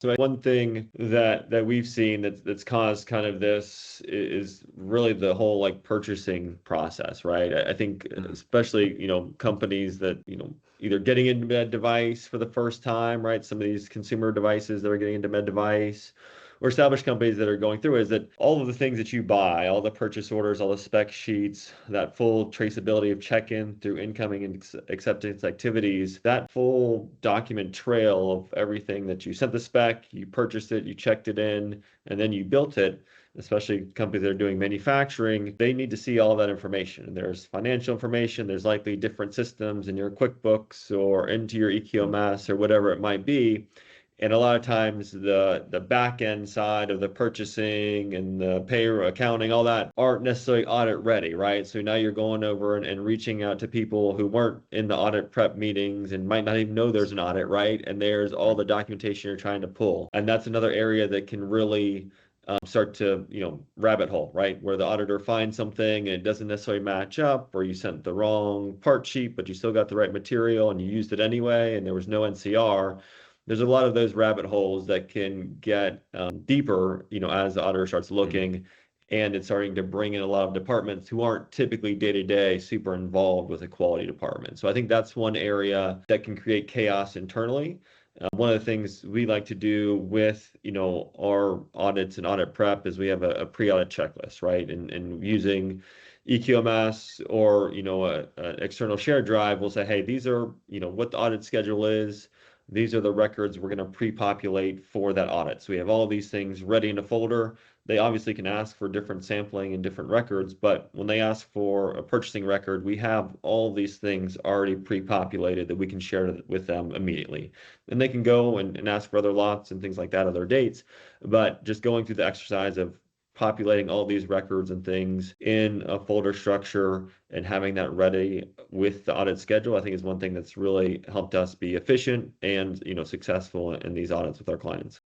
So one thing that we've seen that's caused kind of this is really the whole like purchasing process, right? I think especially, companies that, either getting into med device for the first time, right? Some of these consumer devices that are getting into med device or established companies that are going through is that all of the things that you buy, all the purchase orders, all the spec sheets, that full traceability of check-in through incoming and acceptance activities, that full document trail of everything that you sent the spec, you purchased it, you checked it in, and then you built it. Especially companies that are doing manufacturing, they need to see all that information. There's financial information, there's likely different systems in your QuickBooks or into your eQMS or whatever it might be. And a lot of times the back end side of the purchasing and the payroll accounting, all that aren't necessarily audit ready, right? So now you're going over and reaching out to people who weren't in the audit prep meetings and might not even know there's an audit, right? And there's all the documentation you're trying to pull. And that's another area that can really start to, rabbit hole, right? Where the auditor finds something and it doesn't necessarily match up, or you sent the wrong part sheet, but you still got the right material and you used it anyway, and there was no NCR. There's a lot of those rabbit holes that can get deeper, as the auditor starts looking, and it's starting to bring in a lot of departments who aren't typically day-to-day super involved with a quality department. So I think that's one area that can create chaos internally. One of the things we like to do with, our audits and audit prep is we have a pre-audit checklist, right? And using eQMS or, an external shared drive, we'll say, hey, these are, what the audit schedule is. These are the records we're going to pre-populate for that audit. So we have all of these things ready in a folder. They obviously can ask for different sampling and different records, but when they ask for a purchasing record, we have all these things already pre-populated that we can share with them immediately. And they can go and ask for other lots and things like that, other dates. But just going through the exercise of populating all these records and things in a folder structure and having that ready with the audit schedule, I think is one thing that's really helped us be efficient and, successful in these audits with our clients.